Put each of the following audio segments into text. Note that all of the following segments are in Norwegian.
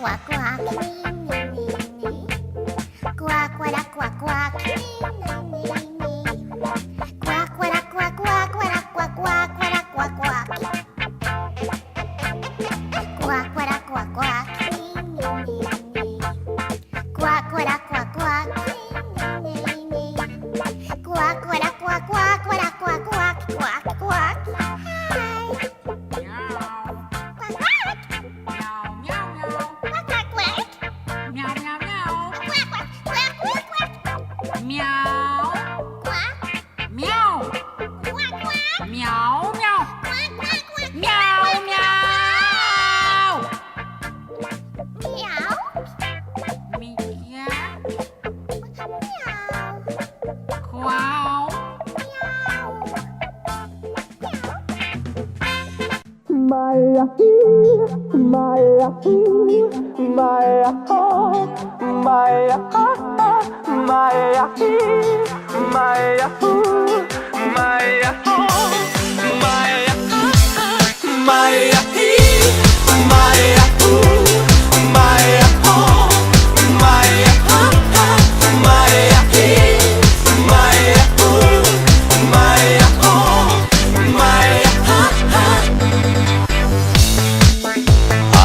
quack, quack, nee, nee, nee, nee. Quack, quack, quack, quack, nee, nee, nee, nee. Quack, quack, quack, quack, quack, quack, quack, quack, quack, quack. Quack, quack, quack, quack, nee, nee, nee, nee. Quack, quack, quack, quack, nee, nee, nee, nee. Quack, quack, quack, quack, quack, quack, quack, quack, quack.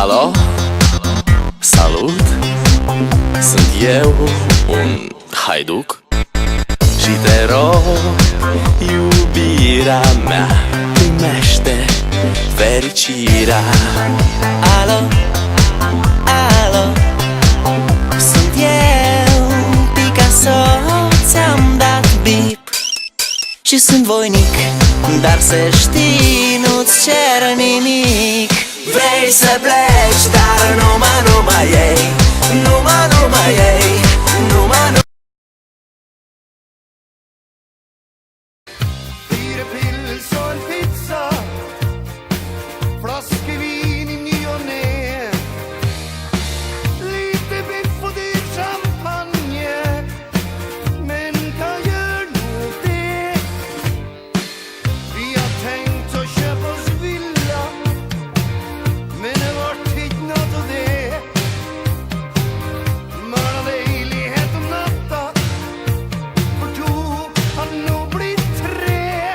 Alo? Salut! Sunt eu, un haiduc și te rog, iubirea mea, primește fericirea. Alo? Alo? Sunt eu, Picasso, ți-am dat bip și sunt voinic, dar să știi, nu-ți cer nimic. Vrei să pleci, dar numai ei, numai ei, numai. Fyra pils och en pizza, flaskor vin i ny och ne, lite biff och dyr champagne, men kan gör nog det. Vi har tänkt att köpa oss villa, men det vart inte något av det. Mörda leilighet om natta, för to har nog blivit tre.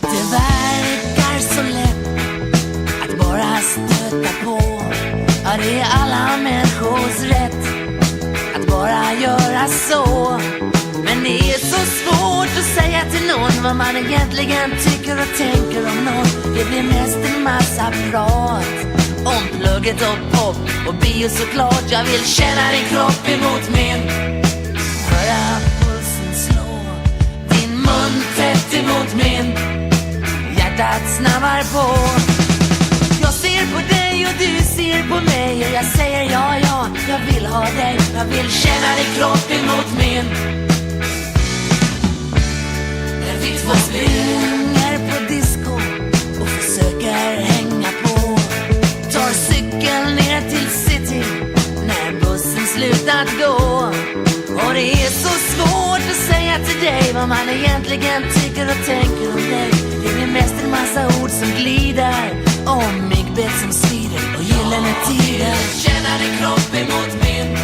Det verkar så lätt att bara stöta på. Ja, det är alla människors rätt att bara göra så. Men det är så svårt att säga till någon vad man egentligen tycker och tänker om någon. Det blir mest en massa prat om plugget och pop och bio såklart. Jag vill känna din kropp emot min, höra pulsen slå, din mun tätt emot min, hjärtat snabbar på. Jag ser på dig och du ser på mig och jag säger ja, ja, jag vill ha dig. Jag vill känna din kropp emot min. När vi två springer på disco och försöker hänga på, tar cykeln ner till city när bussen slutat gå. Och det är så svårt att säga till dig vad man egentligen tycker och tänker om dig. Det blir mest en massa ord som glider om myggbett som svider och gyllene tider. Känna din kropp emot min,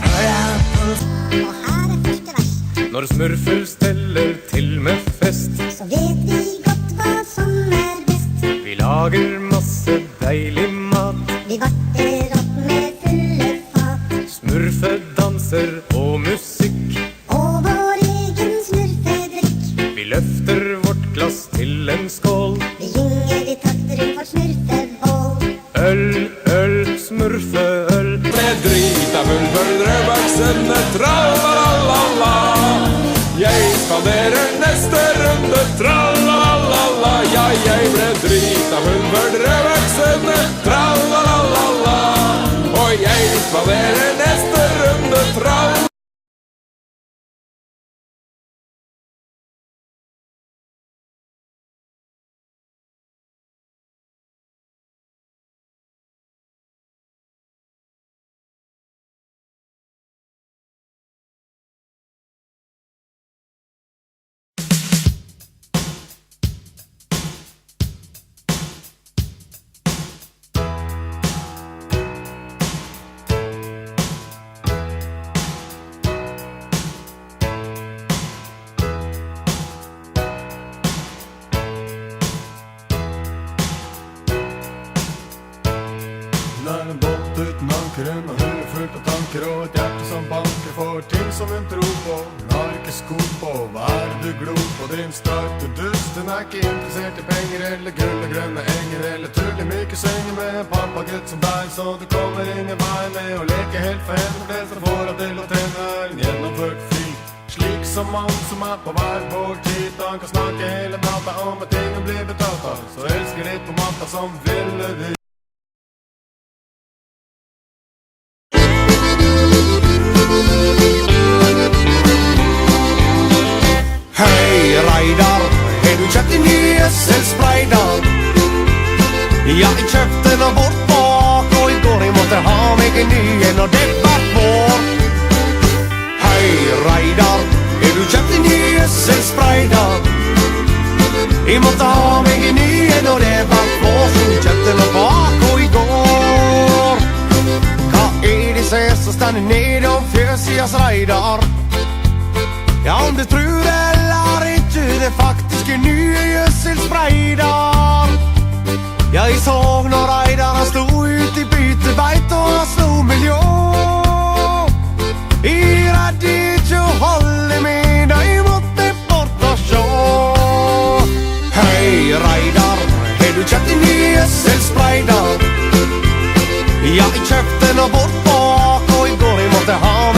höra puls. Och här är första vers. Når smurfer ställer till med fest, Så vet vi gott vad som är bäst. vi lager masse deilig mat. Vi varter upp med fyllefat Smurfedanser og musikk, och vår egen smurfedryck. vi løfter vårt glass til en skål. Vi gynger i takt runt vårt smurfebål. Øl, øl, smurfeøl. Med drita munnfull rødbaksende tralalala. Jeg spanderer neste runde tralalala. Ja, jeg ble drita munnfull rødbaksende tralalala. Og jeg spanderer neste runde tralalala. er en båt uten ankeren, og hun er fullt av tanker og et hjerte som banker for ting som hun tror på. Hun har ikke sko på, hva er det du glor på? Din start og dust, hun er ikke interessert i penger eller gull og grønne enger eller tull i myke senger med en pappagutt som deg, så du kommer ingen vei med å leke helt for henne. Det som får deg til å tenne er en gjennomført fri, slik som han som er på hver vår tid. Han kan snakke hele natta om at ingen blir betalt av, så elsker litt på matta som ville de. Hei Reidar, har du kjøpt en ny SL-spraydar? Ja, jeg kjøpte den bort bak, og i går jeg måtte ha meg en ny en, og det var vår. Hei Reidar, har du kjøpt en ny SL-spraydar? Jeg måtte ha meg en ny en, og det var vår, så jeg kjøpte den bak, og i går. Hva er de ser som stender nede om fjøsias Reidar? Ja, om du tror eller ikke, det faktiske nye SL-spraydar. Ja, jeg så når Reidar